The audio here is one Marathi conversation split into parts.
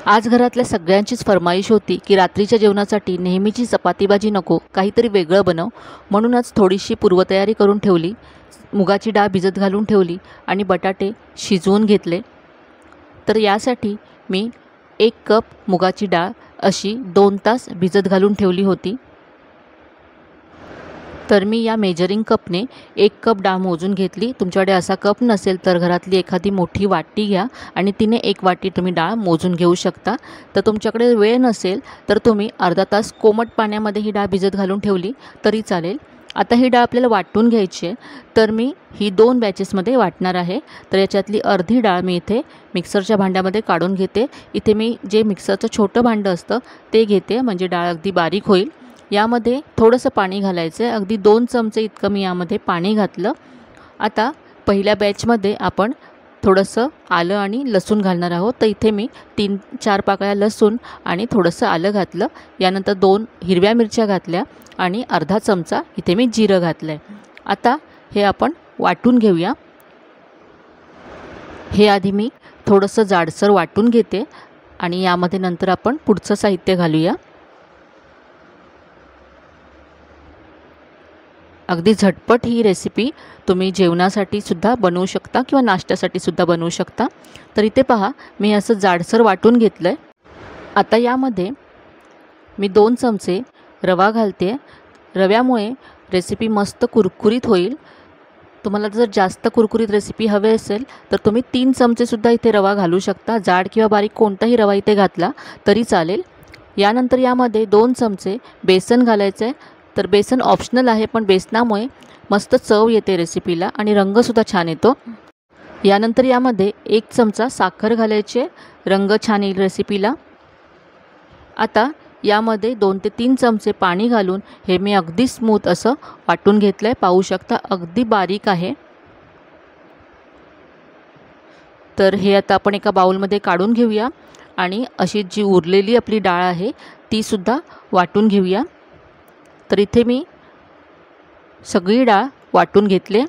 आज घरातल्या सगळ्यांचीच फरमाईश होती की रात्रीच्या जेवणासाठी नेहमीची चपाती भाजी नको, काहीतरी वेगळं बनव. म्हणूनच थोडीशी पूर्वतयारी करून ठेवली. मुगाची डाळ भिजत घालून ठेवली आणि बटाटे शिजवून घेतले. तर यासाठी मी 1 कप मुगाची डाळ अशी 2 तास भिजत घालून ठेवली होती. तर मी या मेजरिंग कपने 1 कप डाळ मोजून घेतली. तुमच्याकडे असा कप नसेल तर घरातली एखादी मोठी वाटी घ्या आणि तिने 1 वाटी तुम्ही डाळ मोजून घेऊ शकता. तर तुमच्याकडे वेळ नसेल तर तुम्ही अर्धा तास कोमट पाण्यामध्ये ही डाळ भिजत घालून ठेवली तरी चालेल. आता ही डाळ आपल्याला वाटून घ्यायची आहे. तर मी ही 2 बॅचेसमध्ये वाटणार आहे. तर याच्यातली अर्धी डाळ मी इथे मिक्सरच्या भांड्यामध्ये काढून घेते. इथे मी जे मिक्सरचं छोटं भांडं असतं ते घेते, म्हणजे डाळ अगदी बारीक होईल. यामध्ये थोडंसं पाणी घालायचं आहे. अगदी 2 चमचे इतकं मी यामध्ये पाणी घातलं. आता पहिल्या बॅचमध्ये आपण थोडंसं आलं आणि लसूण घालणार आहोत. तर इथे मी 3-4 पाकळ्या लसूण आणि थोडंसं आलं घातलं. यानंतर 2 हिरव्या मिरच्या घातल्या आणि अर्धा चमचा इथे मी जिरं घातलं आहे. आता हे आपण वाटून घेऊया. हे आधी मी थोडंसं जाडसर वाटून घेते आणि यामध्ये नंतर आपण पुढचं साहित्य घालूया. अगदी झटपट ही रेसिपी तुम्ही जेवणासाठी सुद्धा बनवू शकता किंवा नाश्त्यासाठी सुद्धा बनवू शकता. तर इथे पहा, मी असं जाडसर वाटून घेतलं आहे. आता यामध्ये मी 2 चमचे रवा घालते. रव्यामुळे रेसिपी मस्त कुरकुरीत होईल. तुम्हाला जर जास्त कुरकुरीत रेसिपी हवी असेल तर तुम्ही 3 चमचेसुद्धा इथे रवा घालू शकता. जाड किंवा बारीक कोणताही रवा इथे घातला तरी चालेल. यानंतर यामध्ये 2 चमचे बेसन घालायचं आहे. तर बेसन ऑप्शनल आहे, पण बेसनामुळे मस्त चव येते रेसिपीला आणि रंगसुद्धा छान येतो. यानंतर यामध्ये 1 चमचा साखर घालायची, रंग छान येईल रेसिपीला. आता यामध्ये 2 ते 3 चमचे पाणी घालून हे मी अगदी स्मूथ असं वाटून घेतलं आहे. पाहू शकता अगदी बारीक आहे. तर हे आता आपण एका बाउलमध्ये काढून घेऊया आणि अशी जी उरलेली आपली डाळ आहे तीसुद्धा वाटून घेऊया. तर इथे मी सगळी डाळ वाटून घेतले.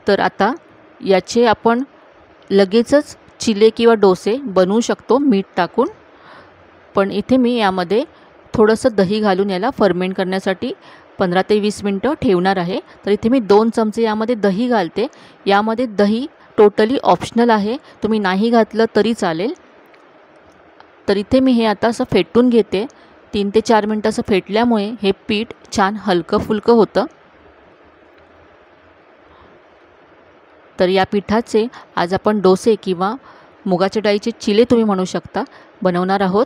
तर आता याचे आपण लगेचच चिले किंवा डोसे बनवू शकतो मीठ टाकून. पण इथे मी यामध्ये थोडंसं दही घालून याला फर्मेंट करण्यासाठी 15 ते 20 मिनटं ठेवणार आहे. तर इथे मी 2 चमचे यामध्ये दही घालते. यामध्ये दही टोटली ऑप्शनल आहे, तुम्ही नाही घातलं तरी चालेल. तर इथे मी हे आता असं फेटून घेते. 3 ते 4 मिनटं असं फेटल्यामुळे हे पीठ छान हलकं फुलकं होतं. तर या पिठाचे आज आपण डोसे किंवा मुगाच्या डाळीचे चिले तुम्ही म्हणू शकता बनवणार आहोत.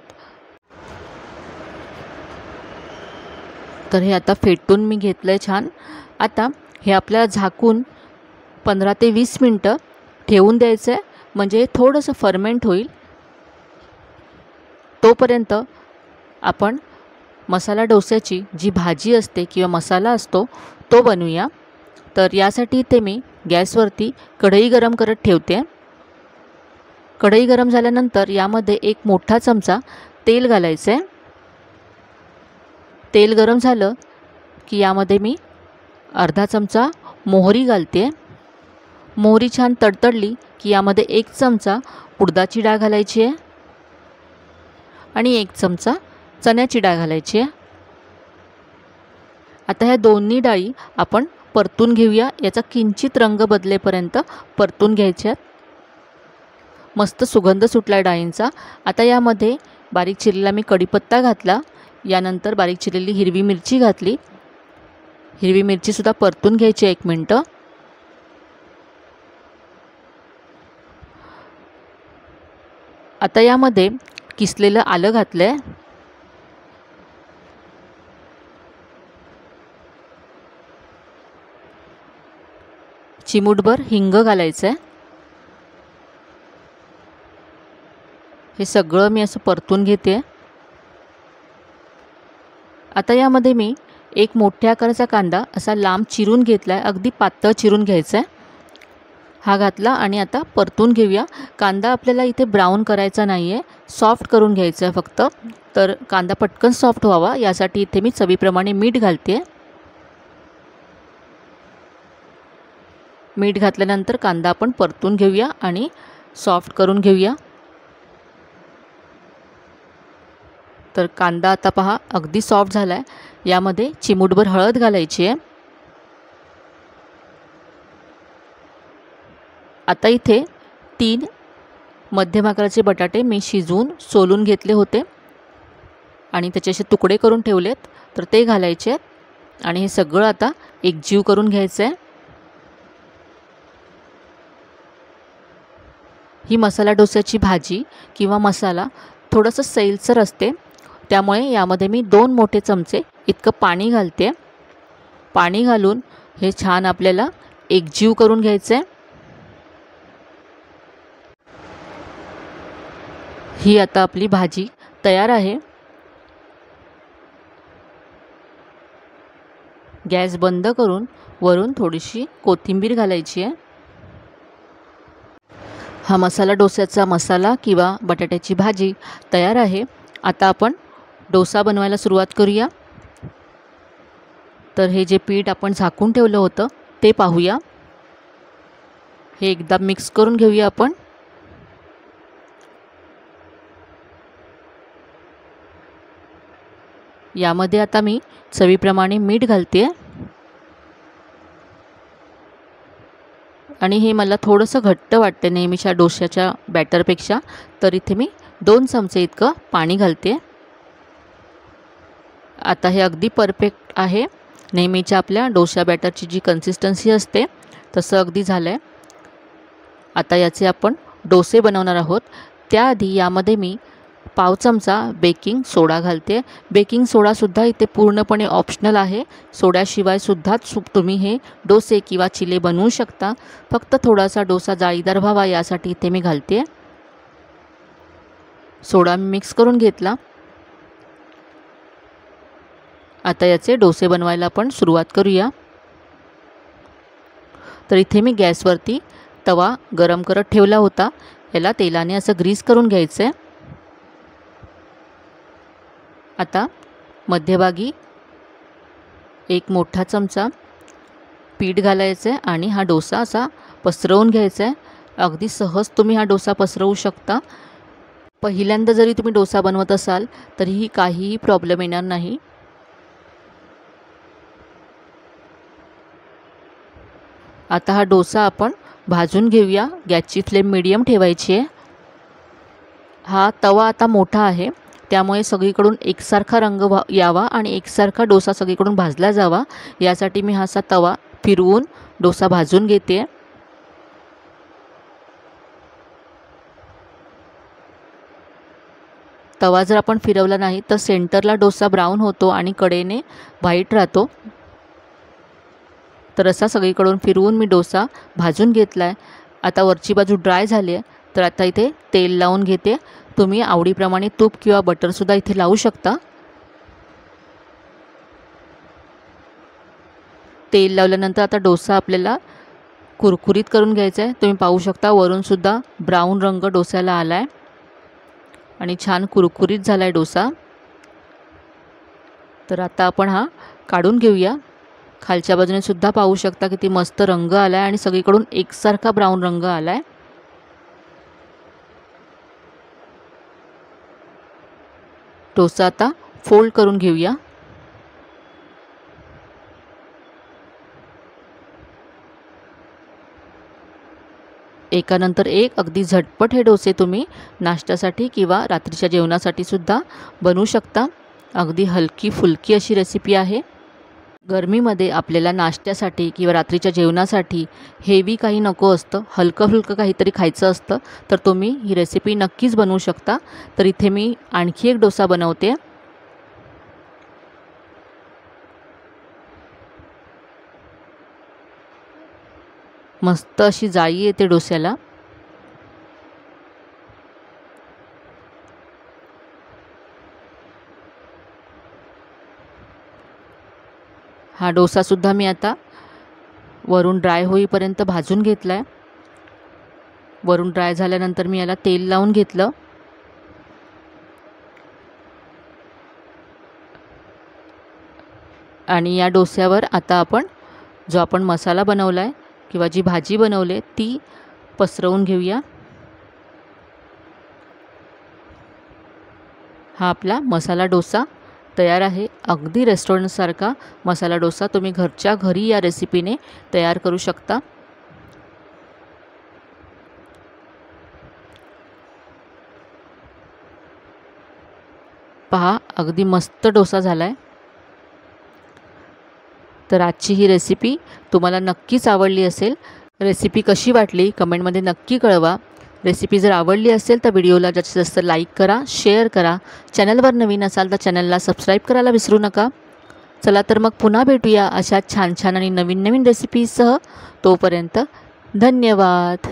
तर हे आता फेटून मी घेतलं आहे छान. आता हे आपल्याला झाकून 15 ते 20 मिनटं ठेवून द्यायचं आहे, म्हणजे थोडंसं फर्मेंट होईल. तोपर्यंत आपण मसाला डोस्याची जी भाजी असते किंवा मसाला असतो तो बनवूया. तर यासाठी इथे मी गॅसवरती कढई गरम करत ठेवते. कढई गरम झाल्यानंतर यामध्ये 1 मोठा चमचा तेल घालायचं आहे. तेल गरम झालं की यामध्ये मी अर्धा चमचा मोहरी घालते. मोहरी छान तडतडली की यामध्ये 1 चमचा उडदाची डाळ घालायची आहे आणि 1 चमचा चण्याची डाळ घालायची आहे. आता ह्या दोन्ही डाळी आपण परतून घेऊया. याचा किंचित रंग बदलेपर्यंत परतून घ्यायच्यात. मस्त सुगंध सुटला डाळींचा. आता यामध्ये बारीक चिरलेला मी कढीपत्ता घातला. यानंतर बारीक चिरलेली हिरवी मिरची घातली. हिरवी मिरचीसुद्धा परतून घ्यायची 1 मिनटं. आता यामध्ये किसलेलं आलं घातलं आहे. चिमूटभर हिंग घालायचं आहे. हे सगळं मी असं परतून घेते. आता यामध्ये मी 1 मोठ्या आकाराचा कांदा असा लांब चिरून घेतला आहे. अगदी पातळ चिरून घ्यायचा आहे. हा घातला आणि आता परतून घेऊया. कांदा आपल्याला इथे ब्राऊन करायचा नाही आहे, सॉफ्ट करून घ्यायचा आहे फक्त. तर कांदा पटकन सॉफ्ट व्हावा यासाठी इथे मी चवीप्रमाणे मीठ घालते. मीठ घातल्यानंतर कांदा आपण परतून घेऊया आणि सॉफ्ट करून घेऊया। तर कांदा आता पहा अगदी सॉफ्ट झाला आहे। यामध्ये चिमूटभर हळद घालायची आहे। आता इथे 3 मध्यम आकाराचे बटाटे मी शिजवून सोलून घेतले होते आणि त्याचे असे तुकडे करून ठेवलेत, तर ते घालायचे आहेत आणि हे सगळं आता एकजीव करून घ्यायचं आहे। ही मसाला डोस्याची भाजी किंवा मसाला थोडंसं सैलसर असते, त्यामुळे यामध्ये मी 2 मोठे चमचे इतकं पाणी घालते। पाणी घालून हे छान आपल्याला एकजीव करून घ्यायचं आहे। ही आता आपली भाजी तयार आहे। गॅस बंद करून वरून थोडीशी कोथिंबीर घालायची आहे। हा मसाला डोस्याचा मसाला किंवा बटाट्याची भाजी तयार आहे। आता आपण डोसा बनवायला सुरुवात करूया। तर हे जे पीठ आपण झाकून ठेवलं होतं ते पाहूया। हे एकदा मिक्स करून घेऊया आपण। यामध्ये आता मी चवीप्रमाणे मीठ घालते आणि हे मला थोडंसं घट्ट वाटते नेहमीच्या डोश्याच्या बॅटरपेक्षा, तर इथे मी 2 चमचे इतकं पाणी घालते। आता हे अगदी परफेक्ट आहे। नेहमीच्या आपल्या डोसा बॅटरची जी कन्सिस्टन्सी असते तसं अगदी झालं आहे। आता याचे आपण डोसे बनवणार आहोत। त्याआधी यामध्ये मी पाव चमचा बेकिंग सोडा घालते। बेकिंग सोडासुद्धा इथे पूर्णपणे ऑप्शनल आहे। सोड्याशिवाय सुद्धा तुम्ही हे डोसे किंवा चिले बनवू शकता। फक्त थोडासा डोसा जाळीदार व्हावा यासाठी इथे मी घालते। सोडा मिक्स करून घेतला। आता याचे डोसे बनवायला आपण सुरुवात करूया। तर इथे मी गॅसवरती तवा गरम करत ठेवला होता। याला तेलाने असं ग्रीस करून घ्यायचं आहे। आता मध्यभागी एक मोठा चमचा पीठ घालायचं आहे आणि हा डोसा असा पसरवून घ्यायचा आहे। अगदी सहज तुम्ही हा डोसा पसरवू शकता। पहिल्यांदा जरी तुम्ही डोसा बनवत असाल तरीही काहीही प्रॉब्लेम येणार नाही। आता हा डोसा आपण भाजून घेऊया। गॅसची फ्लेम मीडियम ठेवायची आहे। हा तवा आता मोठा आहे, त्यामुळे सगळीकडून एकसारखा रंग यावा आणि एकसारखा डोसा सगळीकडून भाजला जावा यासाठी मी असा तवा फिरवून डोसा भाजून घेते। तवा जर आपण फिरवला नाही तर सेंटरला डोसा ब्राऊन होतो आणि कडेने व्हाईट राहतो। तर असा सगळीकडून फिरवून मी डोसा भाजून घेतला आहे। आता वरची बाजू ड्राय झाली आहे, तर आता इथे तेल लावून घेते। तुम्ही आवडीप्रमाणे तूप किंवा बटरसुद्धा इथे लावू शकता। तेल लावल्यानंतर आता डोसा आपल्याला कुरकुरीत करून घ्यायचा आहे। तुम्ही पाहू शकता वरूनसुद्धा ब्राऊन रंग डोस्याला आला आहे आणि छान कुरकुरीत झाला आहे डोसा। तर आता आपण हा काढून घेऊया। खालच्या बाजूने सुद्धा पाहू शकता किती मस्त रंग आला आहे आणि सगळीकडून एकसारखा ब्राऊन रंग आला आहे। डोसा आता फोल्ड करून घेऊया। एकानंतर एक अगदी झटपट हे डोसे तुम्ही नाश्त्यासाठी किंवा रात्रीच्या जेवणासाठी सुद्धा बनवू शकता। अगदी हलकी फुलकी अशी रेसिपी आहे। गरमीमध्ये आपल्याला नाश्त्यासाठी किंवा रात्रीच्या जेवणासाठी हेवी काही नको असतं, हलकं फुलकं काहीतरी खायचं असतं, तर तुम्ही ही रेसिपी नक्कीच बनवू शकता। तर इथे मी आणखी एक डोसा बनवते। मस्त अशी जाळी येते डोस्याला। हा डोसासुद्धा मी आता वरून ड्राय होईपर्यंत भाजून घेतला आहे। वरून ड्राय झाल्यानंतर मी याला तेल लावून घेतलं आणि या डोस्यावर आता आपण जो आपण मसाला बनवला आहे किंवा जी भाजी बनवली ती पसरवून घेऊया। हा आपला मसाला डोसा तयार आहे। अगदी रेस्टॉरंटसारखा मसाला डोसा तुम्ही घरच्या घरी या रेसिपीने तयार करू शकता। पहा, अगदी मस्त डोसा झालाय। तर आजची ही रेसिपी तुम्हाला नक्कीच आवडली असेल। रेसिपी कशी वाटली कमेंटमध्ये नक्की कळवा। रेसिपी जर आवडली असेल तर व्हिडिओला जास्तीत जास्त लाईक करा, शेअर करा। चॅनलवर नवीन असाल तर चॅनलला सबस्क्राईब करायला विसरू नका। चला तर मग पुन्हा भेटूया अशा छान छान आणि नवीन नवीन रेसिपीसह। तोपर्यंत धन्यवाद।